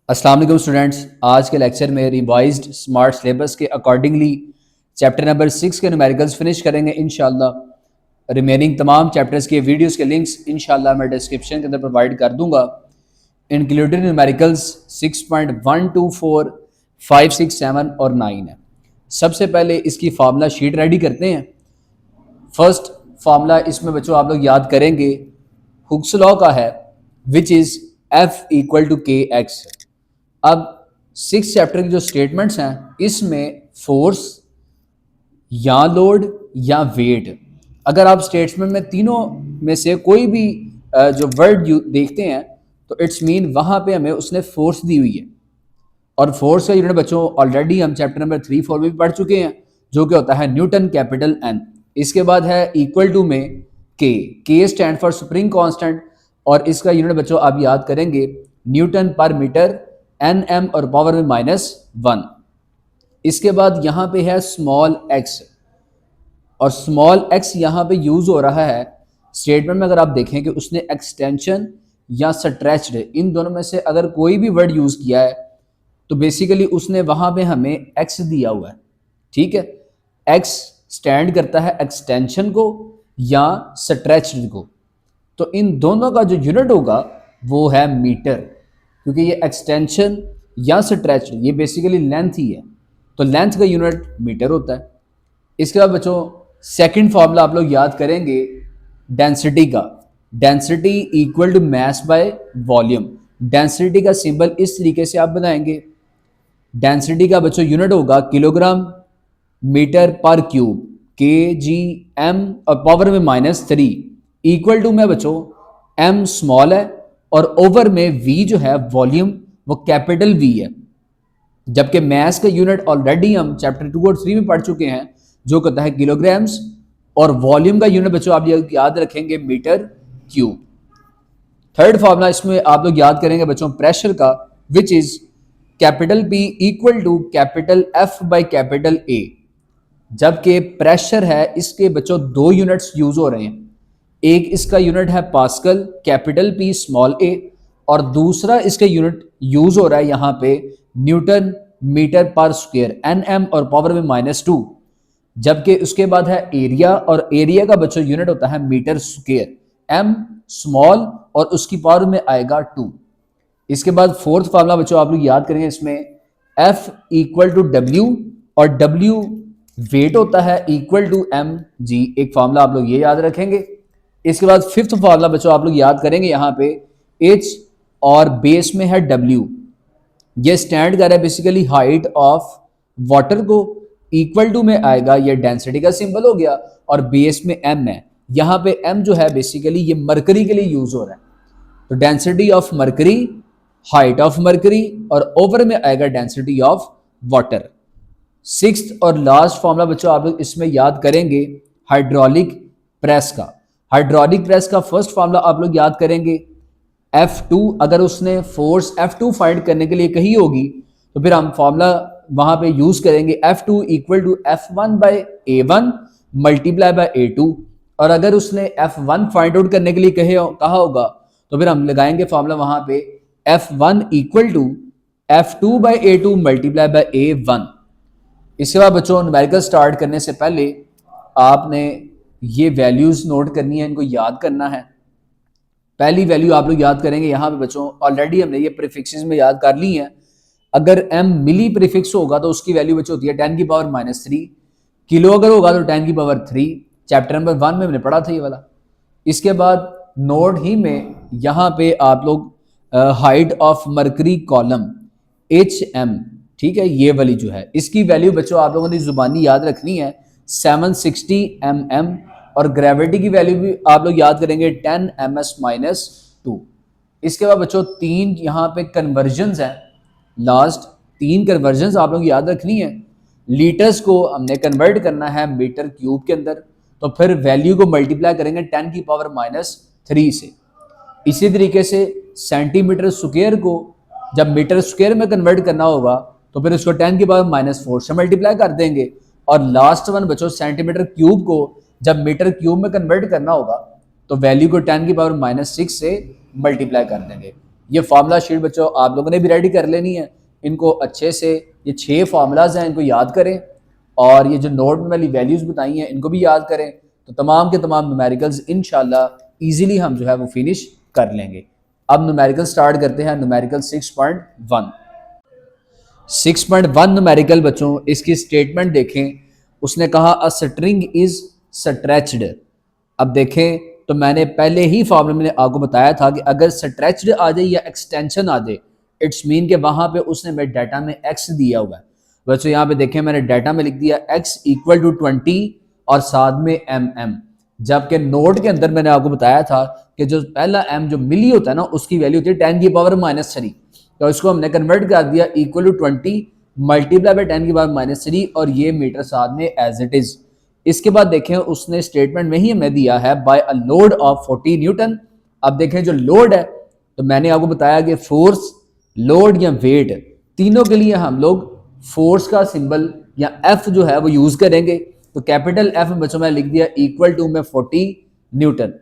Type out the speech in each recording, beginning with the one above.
अस्सलाम वालेकुम स्टूडेंट्स। आज के लेक्चर में रिवाइज्ड स्मार्ट सिलेबस के अकॉर्डिंगली चैप्टर नंबर 6 के न्यूमेरिकल्स फिनिश करेंगे इंशाल्लाह। रिमेनिंग तमाम चैप्टर्स के वीडियोस के लिंक्स इंशाल्लाह मैं डिस्क्रिप्शन के अंदर प्रोवाइड कर दूंगा, इंक्लूडिंग न्यूमेरिकल्स 6.1 to 4, 5, 6, 7 और 9 है। सबसे पहले इसकी फार्मूला शीट रेडी करते हैं। फर्स्ट फार्मूला इसमें बच्चों आप लोग याद करेंगे हुक्स लॉ का है, which is F equal to K x. अब 6 चैप्टर की जो स्टेटमेंट्स हैं इसमें फोर्स या लोड या वेट, अगर आप स्टेटमेंट में तीनों में से कोई भी जो वर्ड देखते हैं तो इट्स मीन वहां पे हमें उसने फोर्स दी हुई है। और फोर्स का यूनिट बच्चों ऑलरेडी हम चैप्टर नंबर 3-4 में भी पढ़ चुके हैं, जो कि होता है न्यूटन कैपिटल एन। इसके बाद है इक्वल टू में के स्टैंड फॉर स्प्रिंग कांस्टेंट, और इसका यूनिट बच्चों आप याद करेंगे न्यूटन पर मीटर, एन एम और पावर में -1। इसके बाद यहाँ पे है स्मॉल एक्स, और स्मॉल एक्स यहाँ पे यूज हो रहा है स्टेटमेंट में। अगर आप देखें कि उसने एक्सटेंशन या स्ट्रेच्ड, इन दोनों में से अगर कोई भी वर्ड यूज किया है तो बेसिकली उसने वहां पे हमें एक्स दिया हुआ है। ठीक है, एक्स स्टैंड करता है एक्सटेंशन को या स्ट्रेच्ड को, तो इन दोनों का जो यूनिट होगा वो है मीटर, क्योंकि ये एक्सटेंशन या स्ट्रेच्ड ये बेसिकली लेंथ ही है, तो लेंथ का यूनिट मीटर होता है। इसके बाद बच्चों सेकंड फार्मूला आप लोग याद करेंगे डेंसिटी का। Density equal to mass by volume. Density का सिंबल इस तरीके से आप बनाएंगे। डेंसिटी का बच्चों यूनिट होगा किलोग्राम मीटर पर क्यूब, के जी एम और पावर में -3, इक्वल टू में बच्चों एम स्मॉल है और ओवर में वी जो है वॉल्यूम वो कैपिटल वी है। जबकि मैस का यूनिट ऑलरेडी हम चैप्टर 2 और 3 में पढ़ चुके हैं, जो कहता है किलोग्राम्स, और वॉल्यूम का यूनिट बच्चों आप याद रखेंगे मीटर क्यूब। थर्ड फार्मूला इसमें आप लोग याद करेंगे बच्चों प्रेशर का, which is capital P equal to capital F by capital A। जबकि प्रेशर है इसके बच्चों दो यूनिट्स यूज हो रहे हैं, एक इसका यूनिट है pascal capital P small a, और दूसरा इसका यूनिट यूज हो रहा है यहाँ पे न्यूटन मीटर पर स्क्वायर, nm और पावर में -2। जबकि उसके बाद है एरिया, और एरिया का बच्चों यूनिट होता है मीटर स्क्वायर, m स्मॉल और उसकी पावर में आएगा 2। इसके बाद फोर्थ फार्मूला बच्चों आप लोग याद करेंगे, इसमें F इक्वल टू W, और W वेट होता है इक्वल टू mg। एक फार्मूला आप लोग ये याद रखेंगे। इसके बाद फिफ्थ फार्मूला बच्चों आप लोग याद करेंगे यहाँ पे H और बेस में है W, ये स्टैंड कर रहा है बेसिकली हाइट ऑफ वाटर को, इक्वल टू में आएगा ये डेंसिटी का सिंबल हो गया, और बेस में m है। यहाँ पे m जो है बेसिकली ये मरकरी के लिए यूज हो रहा है, तो density of mercury, height of mercury, और ओवर में आएगा डेंसिटी ऑफ वाटर। सिक्स्थ और लास्ट फार्मूला बच्चों आप लोग इसमें याद करेंगे हाइड्रोलिक प्रेस का। हाइड्रोलिक प्रेस का फर्स्ट फार्मूला आप लोग याद करेंगे F2। अगर उसने फोर्स F2 फाइंड करने के लिए कही होगी तो फिर हम फार्मूला वहां पे यूज करेंगे F2 equal to F1 by A1 multiply by A2। और अगर उसने F1 फाइंड आउट करने के लिए कहा होगा तो फिर हम लगाएंगे फार्मूला वहां पे F1 equal to F2 by A2 multiply by A1। इसके बाद बच्चों न्यूमेरिकल स्टार्ट करने से पहले आपने ये वैल्यूज नोट करनी है, इनको याद करना है। पहली वैल्यू आप लोग याद करेंगे यहाँ पे बच्चों, ऑलरेडी हमने ये प्रीफिक्सेस में याद कर ली हैं। अगर m मिली प्रीफिक्स होगा तो उसकी वैल्यू बच्चों होती है 10 की पावर -3। किलो अगर होगा तो 10 की पावर 3। चैप्टर नंबर 1 में हमने पढ़ा था ये वाला। इसके बाद नोट ही में यहाँ पे आप लोग height of mercury column HM, ठीक है, ये वाली जो है इसकी वैल्यू बच्चों आप लोगों ने जुबानी याद रखनी है 760 mm, और ग्रेविटी की वैल्यू भी आप लोग याद करेंगे 10 ms-2। इसके बाद बच्चों तीन यहाँ पे कन्वर्जन्स हैं, लास्ट 3 कन्वर्जन्स आप लोग याद रखनी है। लीटर्स को हमने कन्वर्ट करना है मीटर क्यूब के अंदर, तो फिर वैल्यू को मल्टीप्लाई करेंगे 10 की पावर -3 से। इसी तरीके से सेंटीमीटर स्क्वायर को जब मीटर स्क्वायर में कन्वर्ट करना होगा तो फिर उसको 10 की पावर -4 से मल्टीप्लाई कर देंगे। और लास्ट वन बच्चों सेंटीमीटर क्यूब को जब मीटर क्यूब में कन्वर्ट करना होगा तो वैल्यू को 10 की पावर -6 से मल्टीप्लाई कर देंगे। ये फार्मूला शीट बच्चों आप लोगों ने भी रेडी कर लेनी है। इनको अच्छे से, ये 6 फार्मूलाज हैं, इनको याद करें और ये जो नोट में वाली वैल्यूज़ बताई हैं इनको भी याद करें। तो तमाम के तमाम न्यूमेरिकल्स इंशाल्लाह ईजिली हम जो है वो फिनिश कर लेंगे। अब न्यूमेरिकल स्टार्ट करते हैं। न्यूमेरिकल 6.1 न्यूमेरिकल बच्चों, इसकी स्टेटमेंट देखें। उसने कहा अ स्ट्रिंग इज स्ट्रेच्ड। अब देखें तो मैंने पहले ही फॉर्मूले में आपको बताया था कि अगर स्ट्रेच्ड आ जाए या एक्सटेंशन आ जाए, इट्स मीन के वहां पे उसने मेरे डाटा में एक्स दिया हुआ है। बच्चों यहाँ पे देखें मैंने डाटा में लिख दिया x इक्वल टू 20 और साथ में mm, जबकि नोट के अंदर मैंने आपको बताया था कि जो पहला m जो मिली होता है ना उसकी वैल्यू होती है 10 की पावर -3। तो इसको हमने कन्वर्ट कर दिया इक्वल टू 20 मल्टीप्लाई बाय 10 की पावर -3 और ये मीटर साथ में एज इट इज। इसके बाद देखें उसने स्टेटमेंट में ही हमें दिया है by a load of 40 newton. अब देखें जो लोड है तो मैंने आपको बताया कि फोर्स, लोड या वेट तीनों के लिए हम लोग फोर्स का सिंबल या एफ जो है वो यूज करेंगे। तो कैपिटल एफ बच्चों में लिख दिया इक्वल टू में 40 Newton.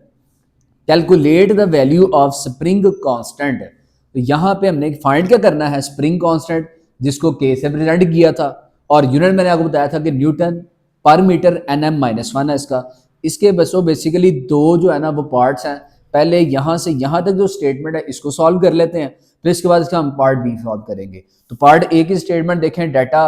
Calculate the value of spring constant. तो यहाँ पे हमने फाइंड क्या करना है, स्प्रिंग कांस्टेंट जिसको के से रिप्रेजेंट किया था और यूनिट मैंने आपको बताया था कि न्यूटन पर मीटर nm-1 है इसका। इसके बच्चों बेसिकली दो जो है ना वो पार्ट्स हैं। पहले यहाँ से यहाँ तक जो स्टेटमेंट है इसको सॉल्व कर लेते हैं, फिर इसके बाद इसका हम पार्ट बी सॉल्व करेंगे। तो पार्ट ए की स्टेटमेंट देखें, डाटा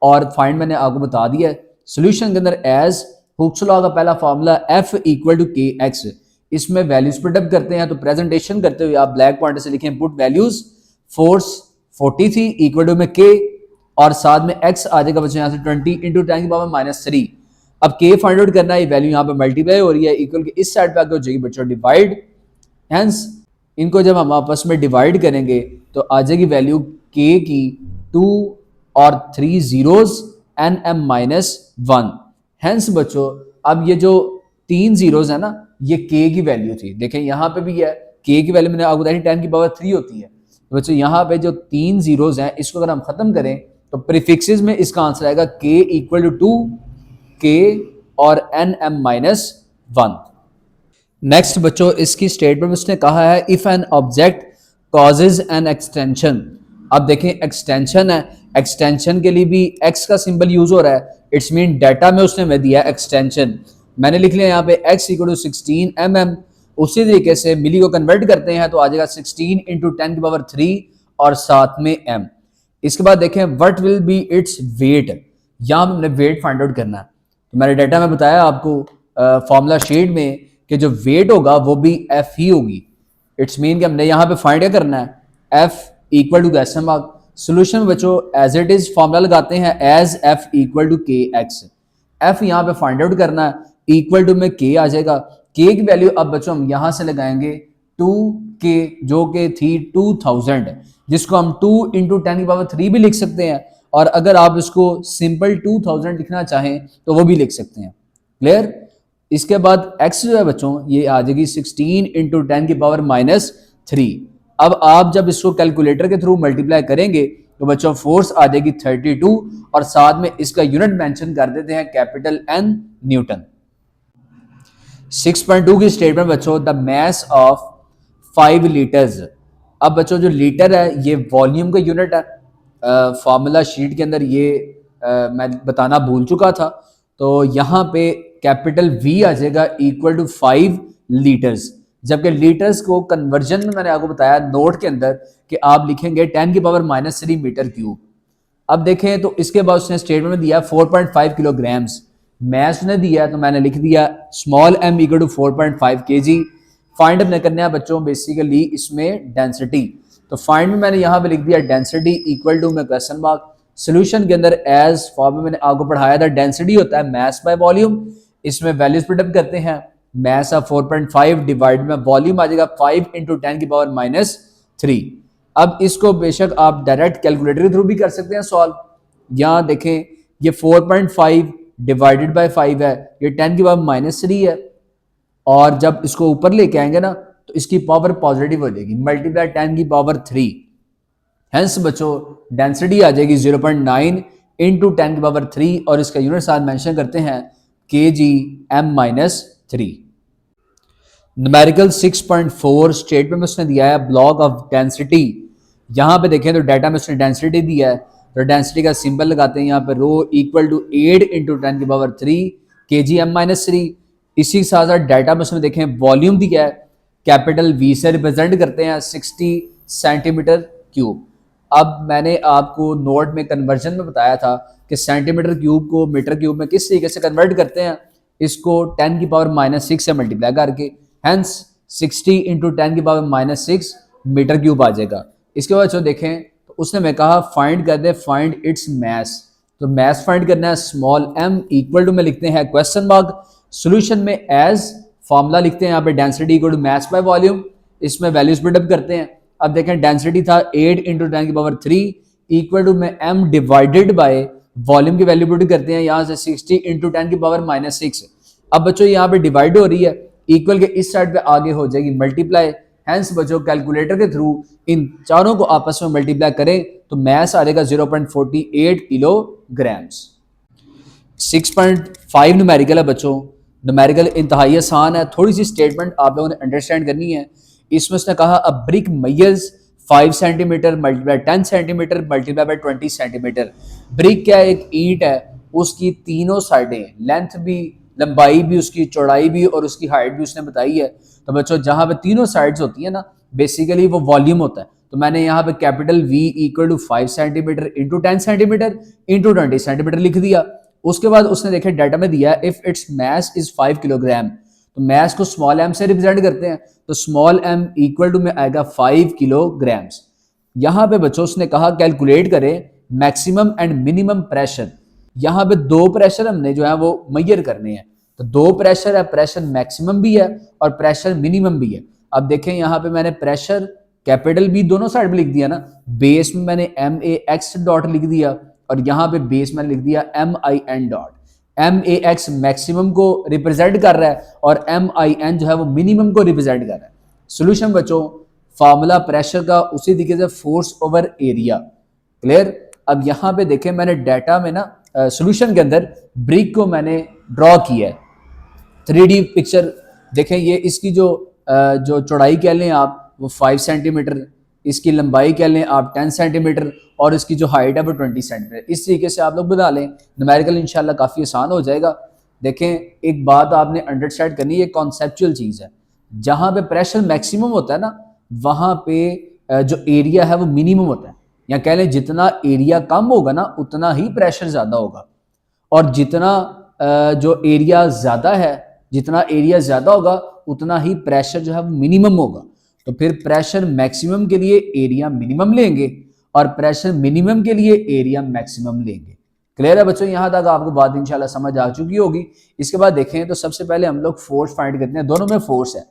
और फाइंड मैंने आपको बता दिया है। सोल्यूशन के अंदर एज हुक्स लॉ का पहला formula F equal to K x, इसमें वैल्यूज पुटअप करते हैं। तो प्रेजेंटेशन करते हुए आप ब्लैक पॉइंटर से लिखें पुट वैल्यूज, फोर्स 40 थी इक्वल टू में के और साथ में एक्स आ जाएगा बच्चों यहाँ से 20 इंटू 10 की पावर -3। अब के फाइंड आउट करना है, वैल्यू यहाँ पे मल्टीप्लाई हो रही है, इक्वल के इस साइड पे आके हो जाएगी बच्चों डिवाइड। हेंस इनको जब हम आपस में डिवाइड करेंगे तो आ जाएगी वैल्यू के की 2 और 3 जीरोस nm-1। हेंस बच्चों अब ये जो 3 जीरोस है ना ये के की वैल्यू थी। देखें यहाँ पे भी है के की वैल्यू मैंने आपको बताई 10 की पावर 3 होती है। तो बच्चों यहाँ पे जो 3 जीरोस हैं इसको अगर हम खत्म करें तो प्रीफिक्सेस में इसका आंसर आएगा के इक्वल टू 2 के और nm-1। नेक्स्ट बच्चों इसकी स्टेटमेंट उसने कहा है if an object causes an extension. अब देखें एक्सटेंशन है, एक्सटेंशन के लिए भी एक्स का सिंबल यूज हो रहा है। इट्स मीन डाटा में उसने हमें दिया एक्सटेंशन, मैंने लिख लिया यहाँ पे x इक्वल टू 16 mm। उसी तरीके से मिली को कन्वर्ट करते हैं तो आ जाएगा 16 इंटू 10 की पावर 3 और साथ में m। इसके बाद देखें what will B its weight, यहाँ हमने वेट फाइंड आउट करना है। तो मैंने डाटा में बताया आपको फॉर्मूला शीट में कि जो वेट होगा वो भी एफ ही होगी। इट्स मीन कि हमने यहाँ पे फाइंड क्या करना है, F equal to question mark. Solution बच्चों एज इट इज फॉर्मूला लगाते हैं as F equal to K x. F यहाँ पे फाइंड आउट करना है, इक्वल टू में के आ जाएगा। के की वैल्यू अब बच्चों हम यहाँ से लगाएंगे 2k जो कि थी 2000, जिसको हम 2 इंटू 10 की पावर 3 भी लिख सकते हैं और अगर आप इसको सिंपल 2000 लिखना चाहें तो वो भी लिख सकते हैं। क्लियर। इसके बाद x जो है बच्चों ये आ जाएगी 16 इंटू 10 की पावर -3। अब आप जब इसको कैलकुलेटर के थ्रू मल्टीप्लाई करेंगे तो बच्चों फोर्स आ जाएगी 32 और साथ में इसका यूनिट मेंशन कर देते हैं कैपिटल N न्यूटन। 6.2 की स्टेटमेंट बच्चों द मास ऑफ 5 लीटर्स। अब बच्चों जो लीटर है ये वॉल्यूम का यूनिट है। फॉर्मूला शीट के अंदर ये मैं बताना भूल चुका था। तो यहाँ पे कैपिटल V आ जाएगा इक्वल टू 5 लीटर्स, जबकि लीटर्स को कन्वर्जन में मैंने आपको बताया नोट के अंदर कि आप लिखेंगे 10 की पावर -3 मीटर क्यूब। अब देखें तो इसके बाद उसने स्टेटमेंट में दिया 4.5 किलोग्राम्स, मैस ने दिया तो मैंने लिख दिया small m equal to 4.5 kg। Find हमने करना है बच्चों बेसिकली इसमें डेंसिटी। तो फाइंड में मैंने यहाँ पे लिख दिया डेंसिटी इक्वल टू में क्वेश्चन मार्क। सोल्यूशन के अंदर एज फॉर्म में मैंने आपको पढ़ाया था डेंसिटी होता है मास बाय वॉल्यूम। इसमें वैल्यूज पुटअप करते हैं, मास ऑफ 4.5 डिवाइड में वॉल्यूम आ जाएगा 5 इंटू 10 की पावर -3। अब इसको बेशक आप डायरेक्ट कैलकुलेटर के थ्रू भी कर सकते हैं सॉल्व। यहाँ देखें ये 4.5 डिवाइडेड बाय 5 है, ये 10 की पावर -3 है और जब इसको ऊपर लेके आएंगे ना तो इसकी पावर पॉजिटिव हो जाएगी, मल्टीप्लाई 10 की पावर 3। हेंस बच्चों डेंसिटी आ जाएगी 0.9 इंटू 10 की पावर 3 और इसका यूनिट साथ मेंशन करते हैं kg m-3। न्यूमेरिकल 6.4 स्टेटमेंट में उसने दिया है ब्लॉक ऑफ डेंसिटी। यहाँ पे देखें तो डाटा में उसने डेंसिटी दिया है, तो डेंसिटी का सिंबल लगाते हैं यहाँ पे rho equal to 8 into 10⁻³ kgm-3। इसी के साथ साथ डाटा में उसमें देखें वॉल्यूम दिया है, कैपिटल वी से रिप्रेजेंट करते हैं 60 सेंटीमीटर क्यूब। अब मैंने आपको नोट में कन्वर्जन में बताया था कि सेंटीमीटर क्यूब को मीटर क्यूब में किस तरीके से कन्वर्ट करते हैं, इसको 10⁻⁻6 से मल्टीप्लाई करके, हेंस 60 इंटू 10⁻⁻6 मीटर क्यूब आ जाएगा। इसके बाद जो देखें तो उसने मैं कहा फाइंड कर दे, फाइंड इट्स मैस। तो मैस फाइंड करना है, स्मॉल m इक्वल टू में लिखते हैं क्वेश्चन मार्क, सोल्यूशन में एज फॉर्मूला लिखते हैं यहाँ पे density equal to mass by volume, इसमें वैल्यूज पुटअप करते हैं। अब देखें डेंसिटी था 8 इंटू 10⁻³ इक्वल टू में m डिवाइडेड बाय वॉल्यूम की वैल्यू पुट करते हैं यहाँ से 60 इंटू 10⁻⁻6। अब बच्चों यहाँ पे डिवाइड हो रही है, इक्वल के इस साइड पे आगे हो जाएगी मल्टीप्लाई, हेंस बच्चों कैलकुलेटर के थ्रू इन चारों को आपस में मल्टीप्लाई करें तो मैस आ जाएगा 0.48 किलोग्राम्स। 6.5 न्यूमेरिकल है बच्चों। न्यूमेरिकल इंतहाई आसान है, थोड़ी सी स्टेटमेंट आप लोगों ने अंडरस्टैंड करनी है। इसमें उसने कहा अ brick measures 5 centimetre multiply 10 centimetre multiply by 20 centimetre. Brick क्या है, एक ईंट है, उसकी तीनों साइडें, लेंथ भी, लंबाई भी, उसकी चौड़ाई भी और उसकी हाइट भी उसने बताई है। तो बच्चों जहां पे तीनों साइड्स होती है ना, बेसिकली वो वॉल्यूम होता है। तो मैंने यहाँ पे capital V equal to 5 centimetre into 10 centimetre into 20 centimetre लिख दिया। उसके बाद उसने देखे डाटा में दिया if its mass is 5 kilogram, तो मैस को स्मॉल m से रिप्रेजेंट करते हैं, तो स्मॉल m इक्वल टू में आएगा 5 किलोग्राम्स। यहाँ पे बच्चों उसने कहा कैलकुलेट करें मैक्सिमम एंड मिनिमम प्रेशर। यहाँ पे दो प्रेशर हमने जो है वो मेजर करने हैं, तो दो प्रेशर है, प्रेशर मैक्सिमम भी है और प्रेशर मिनिमम भी है। अब देखें यहाँ पे मैंने प्रेशर कैपिटल भी दोनों साइड में लिख दिया ना, बेस में मैंने MAX डॉट लिख दिया और यहाँ पे बेस में लिख दिया MIN डॉट। MAX मैक्सिमम को रिप्रेजेंट कर रहा है और MIN जो है वो मिनिमम को रिप्रेजेंट कर रहा है। सोल्यूशन बच्चों फार्मूला प्रेशर का उसी तरीके से फोर्स ओवर एरिया, क्लियर। अब यहाँ पे देखें मैंने डाटा में ना सोल्यूशन के अंदर ब्रिक को मैंने ड्रॉ किया है, 3D पिक्चर देखें। ये इसकी जो चौड़ाई कह लें आप वो 5 सेंटीमीटर, इसकी लंबाई कह लें आप 10 सेंटीमीटर और इसकी जो हाइट है वो 20 सेंटीमीटर। इस तरीके से आप लोग बता लें, न्यूमेरिकल इंशाल्लाह काफ़ी आसान हो जाएगा। देखें एक बात आपने अंडरस्टैंड करनी है, कॉन्सेप्चुअल चीज़ है। जहाँ पे प्रेशर मैक्सिमम होता है ना, वहाँ पे जो एरिया है वो मिनिमम होता है, या कह लें जितना एरिया कम होगा ना उतना ही प्रेशर ज़्यादा होगा, और जितना जो एरिया ज़्यादा है, जितना एरिया ज़्यादा होगा उतना ही प्रेशर जो है वो मिनिमम होगा। तो फिर प्रेशर मैक्सिमम के लिए एरिया मिनिमम लेंगे और प्रेशर मिनिमम के लिए एरिया मैक्सिमम लेंगे। क्लियर है बच्चों, यहाँ तक आपको बात इंशाल्लाह समझ आ चुकी होगी। इसके बाद देखें तो सबसे पहले हम लोग फोर्स फाइंड करते हैं, दोनों में फोर्स है,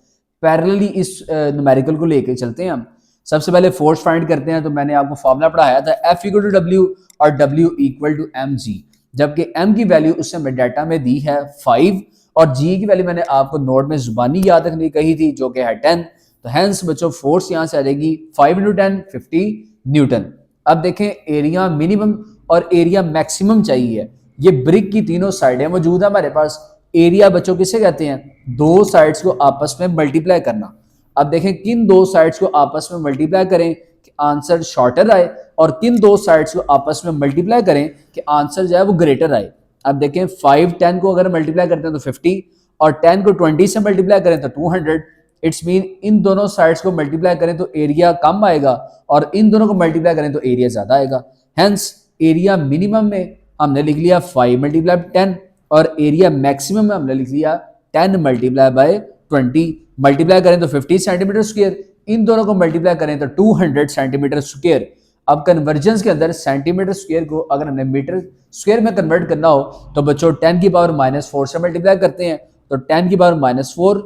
पैरेलली इस न्यूमेरिकल को लेके चलते हैं हम। सबसे पहले फोर्स फाइंड करते हैं, तो मैंने आपको फॉर्मूला पढ़ाया था F इक्वल टू W और W इक्वल टू mg, जबकि m की वैल्यू उस समय डाटा में दी है 5 और g की वैल्यू मैंने आपको नोट में जुबानी याद रखनी कही थी जो कि है 10। तो हैंस बच्चों फोर्स यहाँ से आ जाएगी 5 इंटू 10 50 न्यूटन। अब देखें एरिया मिनिमम और एरिया मैक्सिमम चाहिए, ये ब्रिक की तीनों साइडें मौजूद है हमारे पास। एरिया बच्चों किसे कहते हैं, दो साइड्स को आपस में मल्टीप्लाई करना। अब देखें किन दो साइड्स को आपस में मल्टीप्लाई करें कि आंसर शॉर्टर आए, और किन दो साइड्स को आपस में मल्टीप्लाई करें कि आंसर जो है वो ग्रेटर आए। अब देखें 5 10 को अगर मल्टीप्लाई करते हैं तो 50 और 10 को 20 से मल्टीप्लाई करें तो 200। इट्स मीन इन दोनों साइड्स को मल्टीप्लाई करें तो एरिया कम आएगा और इन दोनों को मल्टीप्लाई करें तो एरिया ज्यादा आएगा। हेंस एरिया मिनिमम में हमने लिख लिया 5 मल्टीप्लाई 10 और एरिया मैक्सिमम में हमने लिख लिया 10 मल्टीप्लाई बाय 20। मल्टीप्लाई करें तो 50 सेंटीमीटर स्क्वायर, इन दोनों को मल्टीप्लाई करें तो 200 सेंटीमीटर स्क्वायर। अब कन्वर्जेंस के अंदर सेंटीमीटर स्क्वायर को अगर हमने मीटर स्क्वायर में कन्वर्ट करना हो तो बच्चों 10 की पावर -4 से मल्टीप्लाई करते हैं तो 10 की पावर -4,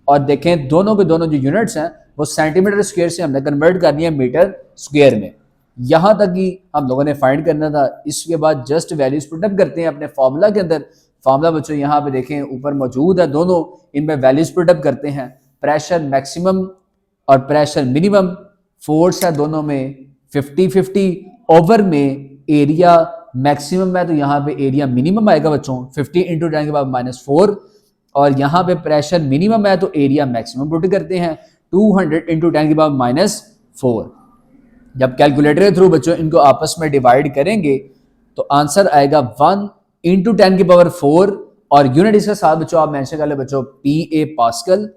और देखें दोनों के दोनों जो यूनिट्स हैं वो सेंटीमीटर स्क्वायर से हमने कन्वर्ट करनी है मीटर स्क्वायर में। यहाँ तक ही हम लोगों ने फाइंड करना था। इसके बाद जस्ट वैल्यूज पुटअप करते हैं अपने फॉर्मूला के अंदर। फॉर्मूला बच्चों यहाँ पे देखें ऊपर मौजूद है, दोनों इनमें वैल्यूज पुटअप करते हैं। प्रेशर मैक्सिमम और प्रेशर मिनिमम, फोर्स है दोनों में 50-50, ओवर में एरिया मैक्सिमम है तो यहाँ पे एरिया मिनिमम आएगा बच्चों 50 इंटू 10 के बाद -4, और यहाँ पे प्रेशर मिनिमम है तो एरिया मैक्सिमम पुट करते हैं 200 इंटू 10⁻⁻⁴। जब कैलकुलेटर के थ्रू बच्चों इनको आपस में डिवाइड करेंगे तो आंसर आएगा 1 इंटू 10⁻⁴, और यूनिट इसके साथ बच्चों आप मेंशन कर ले बच्चों PA पास्कल।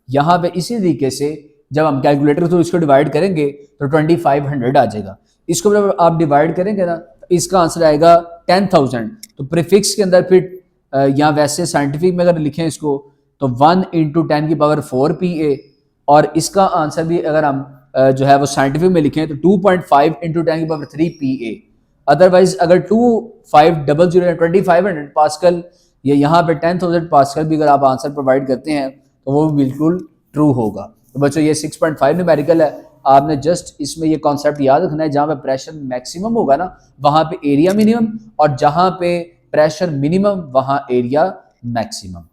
यहाँ पे इसी तरीके से जब हम कैलकुलेटर के थ्रू इसको डिवाइड करेंगे तो 2500 आ जाएगा। इसको जब आप डिवाइड करेंगे ना तो इसका आंसर आएगा 10,000। तो प्रीफिक्स के अंदर फिर यहाँ वैसे साइंटिफिक में अगर लिखें इसको तो 1 इंटू 10⁻⁴ PA, और इसका आंसर भी अगर हम जो है वो साइंटिफिक में लिखें तो 2.5 इंटू 10⁻³ PA। अदरवाइज अगर 2500 2500 पास्कल या यहाँ पे 10,000 पास्कल भी अगर आप आंसर प्रोवाइड करते हैं तो वो बिल्कुल ट्रू होगा। तो बच्चों ये 6.5 न्यूमेरिकल है, आपने जस्ट इसमें ये कॉन्सेप्ट याद रखना है, जहाँ पे प्रेशर मैक्सिमम होगा ना वहाँ पे एरिया मिनिमम, और जहाँ पे प्रेशर मिनिमम वहाँ एरिया मैक्सिमम।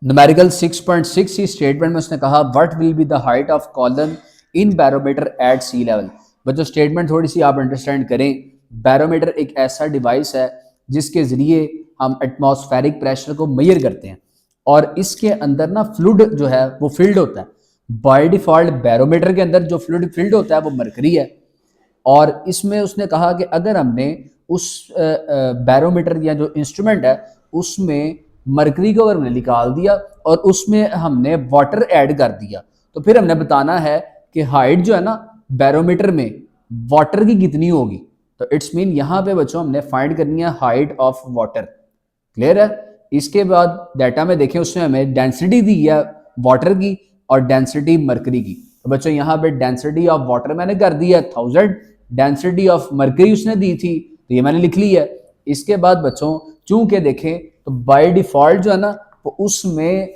न्यूमेरिकल 6.6 की स्टेटमेंट में उसने कहा what will be the height of column in barometer at sea level. बच्चों स्टेटमेंट थोड़ी सी आप अंडरस्टैंड करें। बैरोमीटर एक ऐसा डिवाइस है जिसके जरिए हम एटमॉस्फेरिक प्रेशर को मेजर करते हैं, और इसके अंदर ना फ्लूइड जो है वो फिल्ड होता है। बाय डिफॉल्ट बैरोमीटर के अंदर जो फ्लूइड फिल्ड होता है वो मरकरी है, और इसमें उसने कहा कि अगर हमने उस बैरोमीटर या जो इंस्ट्रूमेंट है उसमें मरकरी को अगर हमने निकाल दिया और उसमें हमने वाटर ऐड कर दिया तो फिर हमने बताना है कि हाइट जो है ना बैरोमीटर में वाटर की कितनी होगी। तो इट्स मीन यहाँ पे बच्चों हमने फाइंड करनी है हाइट ऑफ वाटर। क्लियर है। इसके बाद डाटा में देखें उसमें हमें डेंसिटी दी है वाटर की और डेंसिटी मरकरी की। तो बच्चों यहाँ पे डेंसिटी ऑफ वाटर मैंने कर दी है 1000, डेंसिटी ऑफ मरकरी उसने दी थी तो ये मैंने लिख ली है। इसके बाद बच्चों चूंकि देखें तो बाय डिफॉल्ट जो है ना वो उसमें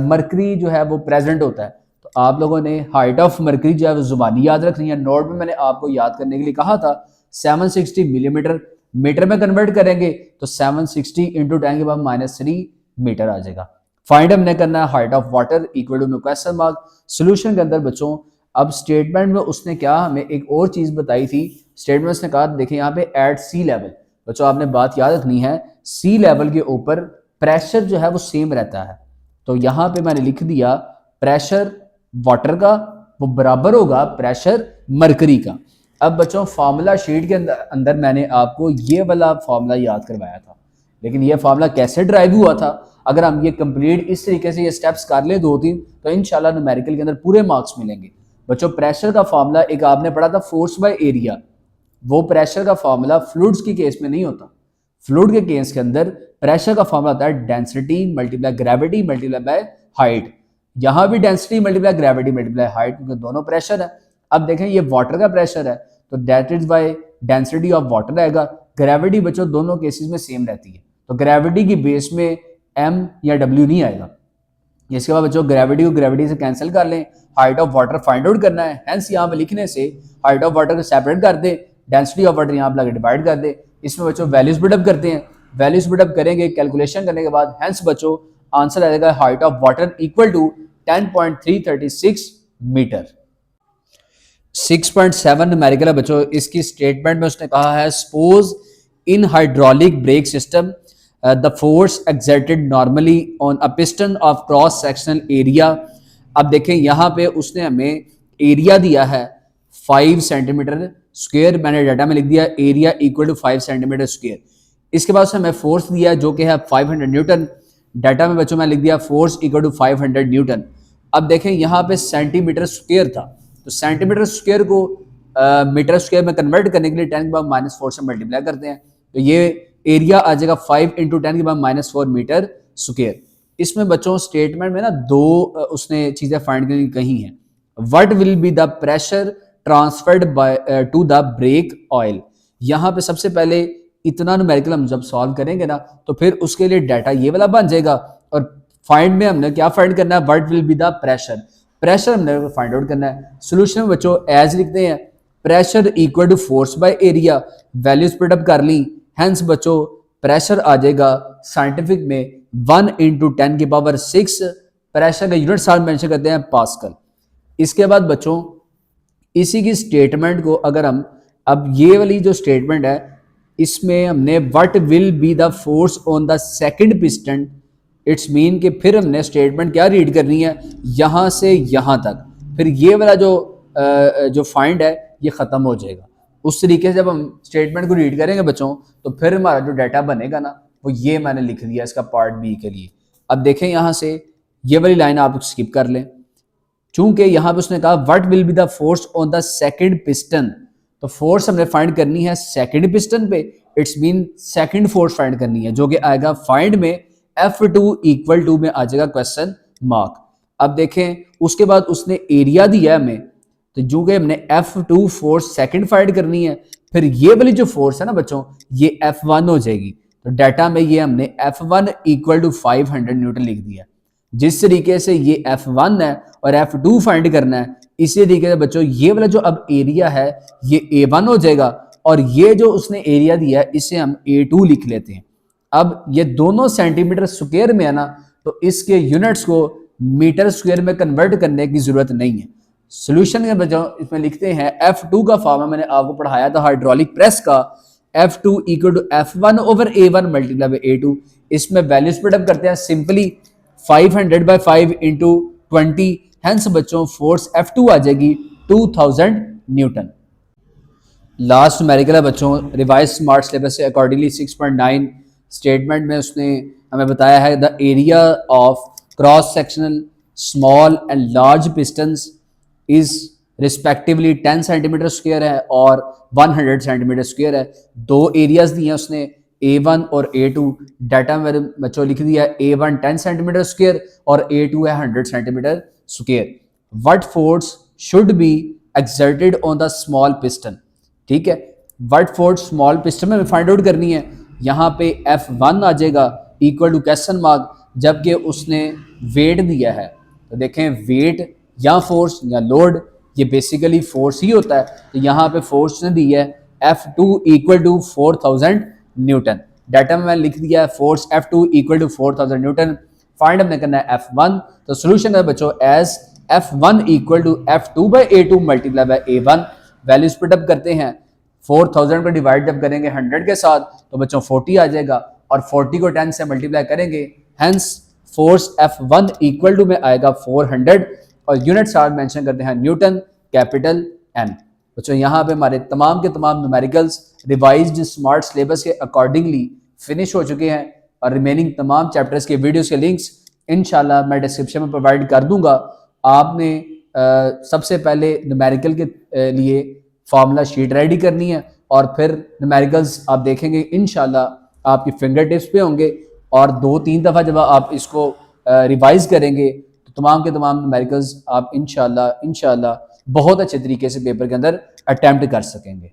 मरकरी जो है वो प्रेजेंट होता है, तो आप लोगों ने हाइट ऑफ मरकरी जो है वो जुबानी याद रखनी है। नोट में मैंने आपको याद करने के लिए कहा था 760 मिलीमीटर, मीटर में कन्वर्ट करेंगे तो 760 इंटू 10⁻³ मीटर आ जाएगा। फाइंड हमने करना है height of water equal to में क्वेश्चन मार्क। सोल्यूशन के अंदर बच्चों अब स्टेटमेंट में उसने क्या हमें एक और चीज बताई थी। स्टेटमेंट में उसने कहा देखिए यहाँ पे एट सी लेवल, बच्चों आपने बात याद रखनी है सी लेवल के ऊपर प्रेशर जो है वो सेम रहता है। तो यहाँ पे मैंने लिख दिया प्रेशर वाटर का वो बराबर होगा प्रेशर मरकरी का। अब बच्चों फार्मूला शीट के अंदर मैंने आपको ये वाला फार्मूला याद करवाया था, लेकिन ये फार्मूला कैसे ड्राइव हुआ था अगर हम ये कंप्लीट इस तरीके से ये स्टेप्स कर ले 2-3 तो इंशाल्लाह न्यूमेरिकल के अंदर पूरे मार्क्स मिलेंगे। बच्चों प्रेशर का फार्मूला एक आपने पढ़ा था फोर्स बाय एरिया, वो प्रेशर का फार्मूला फ्लूइड्स के केस में नहीं होता। फ्लूइड के केस के अंदर प्रेशर का फार्मूला होता है density multiply gravity multiply by height. यहाँ भी density multiply gravity multiply height क्योंकि दोनों प्रेशर है। अब देखें ये वाटर का प्रेशर है तो that is by density of water आएगा। ग्रेविटी बच्चों दोनों केसेस में सेम रहती है तो ग्रेविटी की बेस में m या w नहीं आएगा। इसके बाद बच्चों ग्रेविटी को ग्रेविटी से कैंसिल कर लें, height of water find out करना है। हेंस यहाँ पे लिखने से हाइट ऑफ वाटर को सेपरेट कर दे, डेंसिटी ऑफ वाटर यहाँ पे लगे डिवाइड कर दे। इसमें बच्चों वैल्यूज बिल्डअप करते हैं, वैल्यूज बिल्डअप करेंगे कैलकुलेशन करने के बाद हेंस बच्चों आंसर आ जाएगा height of water equal to 10.336 metre. 6.7 numerical है बच्चों। इसकी स्टेटमेंट में उसने कहा है suppose in hydraulic brake system the force exerted normally on a piston of cross sectional area. अब देखें यहाँ पे उसने हमें एरिया दिया है 5 सेंटीमीटर स्क्वायर, मैंने डाटा में लिख दिया area equal to 5 centimetre square. इसके बाद उसने हमें फोर्स दिया है जो कि है 500 न्यूटन। डाटा में बच्चों मैं लिख दिया फोर्स इक्वल टू 500 न्यूटन। अब देखें यहाँ पे सेंटीमीटर स्क्वायर था तो सेंटीमीटर स्क्वायर को मीटर स्क्वायर में कन्वर्ट करने के लिए 10⁻⁻⁴ से मल्टीप्लाई करते हैं तो ये एरिया आ जाएगा 5 इंटू 10⁻⁻⁴ मीटर स्क्वायर। इसमें बच्चों स्टेटमेंट में ना दो उसने चीजें फाइंड करनी कही हैं। What will be the pressure transferred by two the brake oil. यहाँ पे सबसे पहले इतना न्यूमेरिकल हम जब सॉल्व करेंगे ना तो फिर उसके लिए डाटा ये वाला बन जाएगा और फाइंड में हमने क्या फाइंड करना है what will be the pressure, pressure हमने फाइंड आउट करना है। सोल्यूशन में बच्चों एज लिखते हैं pressure equal to force by area, values put up कर ली। हेंस बच्चों प्रेशर आ जाएगा साइंटिफिक में 1 इंटू 10⁻⁶। प्रेशर का यूनिट साल मेंशन करते हैं पास्कल। इसके बाद बच्चों इसी की स्टेटमेंट को अगर हम अब ये वाली जो स्टेटमेंट है इसमें हमने what will be the force on the second piston it's mean कि फिर हमने स्टेटमेंट क्या रीड करनी है, यहाँ से यहाँ तक, फिर ये वाला जो फाइंड है ये ख़त्म हो जाएगा। उस तरीके से जब हम स्टेटमेंट को रीड करेंगे बच्चों, तो फिर हमारा जो डाटा बनेगा ना, वो ये मैंने लिख दिया इसका पार्ट बी के लिए। अब देखें यहाँ से ये वाली लाइन आप स्किप कर लें, चूंकि यहाँ पे उसने कहा what will be the force on the second piston, तो फोर्स हमने फाइंड करनी है सेकंड पिस्टन पे, it's mean second force find करनी है, जो कि आएगा फाइंड में F2 इक्वल टू में आ जाएगा क्वेश्चन मार्क। अब देखें उसके बाद उसने एरिया दिया है हमें, तो जो कि हमने F2 फोर्स सेकंड फाइंड करनी है, फिर ये वाली जो फोर्स है ना बच्चों, ये F1 हो जाएगी। तो डाटा में ये हमने F1 इक्वल टू 500 न्यूटन लिख दिया। जिस तरीके से ये F1 है और F2 फाइंड करना है, इसी तरीके से बच्चों ये वाला जो अब एरिया है ये A1 हो जाएगा, और ये जो उसने एरिया दिया है इसे हम A2 लिख लेते हैं। अब ये दोनों सेंटीमीटर स्क्वायर में है ना, तो इसके यूनिट्स को मीटर स्क्वायर में कन्वर्ट करने की जरूरत नहीं है। सोल्यूशन के बजाय इसमें लिखते हैं F2 का फॉर्मूला मैंने आपको पढ़ाया था हाइड्रोलिक प्रेस का, F2 equal to F1 over A1 multiply by A2। इसमें वैल्यूज पुटअप करते हैं सिंपली 500 बाय 5 इंटू 20, हेंस बच्चों फोर्स F2 आ जाएगी 2000 न्यूटन। लास्ट न्यूमेरिकल है बच्चों रिवाइज स्मार्ट सिलेबस से अकॉर्डिंगली 6.9 स्टेटमेंट में उसने हमें बताया है the area of cross sectional small and large pistons is respectively 10 centimetre square है और 100 सेंटीमीटर स्क्वायर है। दो एरियाज दिए हैं उसने A1 और A2, डाटा मेरे बच्चों लिख दिया है A1 10 सेंटीमीटर स्क्वायर और A2 है 100 centimetre square. What force should be exerted on the small piston, ठीक है, व्हाट फोर्स स्मॉल पिस्टन में फाइंड आउट करनी है। यहाँ पे F1 आ जाएगा इक्वल टू क्वेश्चन मार्क, जबकि उसने वेट दिया है। तो देखें वेट या फोर्स या लोड ये बेसिकली फोर्स ही होता है, तो यहाँ पे फोर्स ने दी है F2 equal to 4000 Newton. Data में मैंने लिख दिया है force F2 equal to 4000 newton, find हमने करना है F1। तो सोल्यूशन है बच्चों as F1 equal to F2 by A2 multiply by A1। Values put up करते हैं, 4000 को डिवाइड जब करेंगे 100 के साथ तो बच्चों 40 आ जाएगा, और 40 को 10 से मल्टीप्लाई करेंगे, hence force F1 equal to में आएगा 400, और यूनिट चार्ज मेंशन करते हैं न्यूटन कैपिटल N। बच्चों यहाँ पे हमारे तमाम के तमाम न्यूमेरिकल्स रिवाइज्ड स्मार्ट सिलेबस के अकॉर्डिंगली फिनिश हो चुके हैं, और रिमेनिंग तमाम चैप्टर्स के वीडियोस के लिंक्स इंशाल्लाह मैं डिस्क्रिप्शन में प्रोवाइड कर दूंगा। आपने सबसे पहले न्यूमेरिकल के लिए फार्मूला शीट रेडी करनी है, और फिर न्यूमेरिकल्स आप देखेंगे इंशाल्लाह आपकी फिंगर टिप्स पे होंगे, और 2-3 दफ़ा जब आप इसको रिवाइज करेंगे तो तमाम के तमाम न्यूमेरिकल्स आप इंशाल्लाह बहुत अच्छे तरीके से पेपर के अंदर अटैम्प्ट कर सकेंगे।